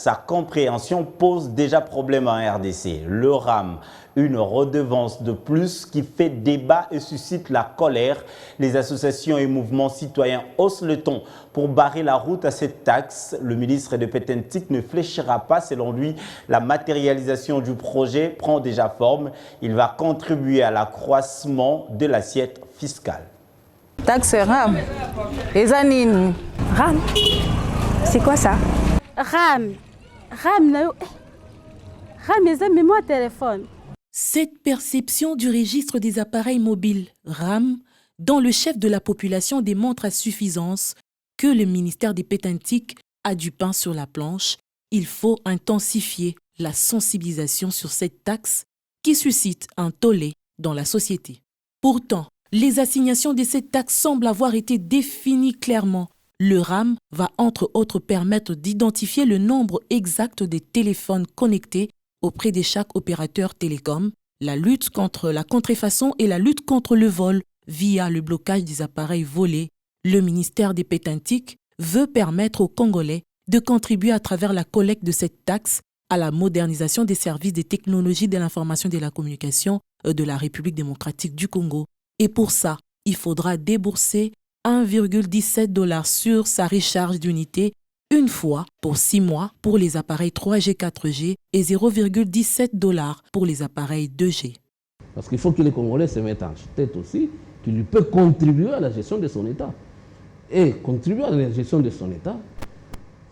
sa compréhension pose déjà problème en RDC. Le RAM, une redevance de plus qui fait débat et suscite la colère. Les associations et mouvements citoyens haussent le ton pour barrer la route à cette taxe. Le ministre de Petentik ne fléchira pas. Selon lui, la matérialisation du projet prend déjà forme. Il va contribuer à l'accroissement de l'assiette fiscale. Taxe RAM. Les anines. RAM. C'est quoi ça? RAM. RAM, mets-moi téléphone. Cette perception du registre des appareils mobiles RAM dans le chef de la population démontre à suffisance que le ministère des Petentik a du pain sur la planche. Il faut intensifier la sensibilisation sur cette taxe qui suscite un tollé dans la société. Pourtant, les assignations de cette taxe semblent avoir été définies clairement. Le RAM va entre autres permettre d'identifier le nombre exact des téléphones connectés auprès de chaque opérateur télécom, la lutte contre la contrefaçon et la lutte contre le vol via le blocage des appareils volés. Le ministère des Petentik veut permettre aux Congolais de contribuer à travers la collecte de cette taxe à la modernisation des services des technologies de l'information et de la communication de la République démocratique du Congo. Et pour ça, il faudra débourser 1,17 $ sur sa recharge d'unité une fois pour 6 mois pour les appareils 3G, 4G et 0,17 $ pour les appareils 2G. Parce qu'il faut que les Congolais se mettent en tête aussi qu'il peut contribuer à la gestion de son État. Et contribuer à la gestion de son État,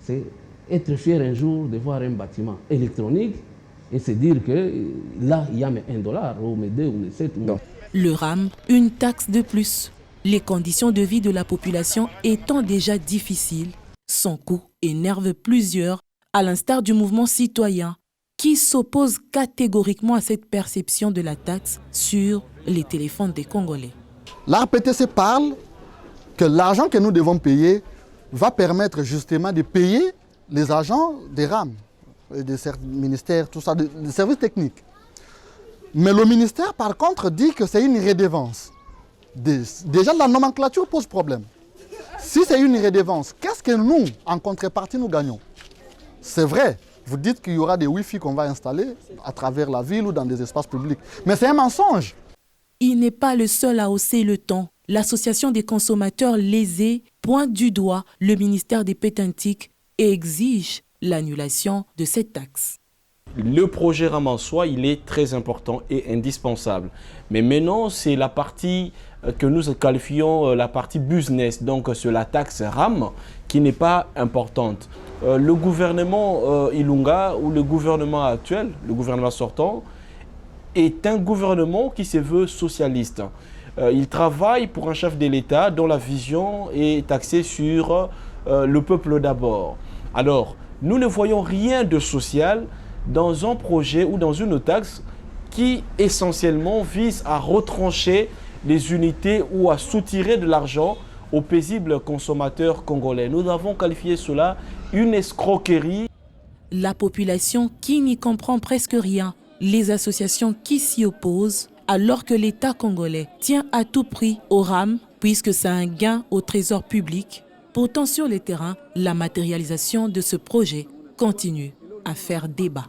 c'est être fier un jour de voir un bâtiment électronique et se dire que là, il y a $1 ou 2 ou 7. Non. Le RAM, une taxe de plus. Les conditions de vie de la population étant déjà difficiles, son coût énerve plusieurs, à l'instar du mouvement citoyen, qui s'oppose catégoriquement à cette perception de la taxe sur les téléphones des Congolais. L'ARPTC parle que l'argent que nous devons payer va permettre justement de payer les agents des RAM, des ministères, tout ça, des services techniques. Mais le ministère, par contre, dit que c'est une redevance. Déjà, la nomenclature pose problème. Si c'est une redevance, qu'est-ce que nous, en contrepartie, nous gagnons? C'est vrai, vous dites qu'il y aura des Wi-Fi qu'on va installer à travers la ville ou dans des espaces publics. Mais c'est un mensonge. Il n'est pas le seul à hausser le ton. L'association des consommateurs lésés pointe du doigt le ministère des Petentik et exige l'annulation de cette taxe. Le projet RAM en soi, il est très important et indispensable. Mais maintenant, c'est la partie que nous qualifions la partie business, donc sur la taxe RAM, qui n'est pas importante. Le gouvernement Ilunga ou le gouvernement actuel, le gouvernement sortant, est un gouvernement qui se veut socialiste. Il travaille pour un chef de l'État dont la vision est axée sur le peuple d'abord. Alors, nous ne voyons rien de social dans un projet ou dans une taxe qui essentiellement vise à retrancher les unités ou à soutirer de l'argent aux paisibles consommateurs congolais. Nous avons qualifié cela une escroquerie. La population qui n'y comprend presque rien, les associations qui s'y opposent, alors que l'État congolais tient à tout prix au RAM, puisque c'est un gain au trésor public. Pourtant, sur le terrain, la matérialisation de ce projet continue à faire débat.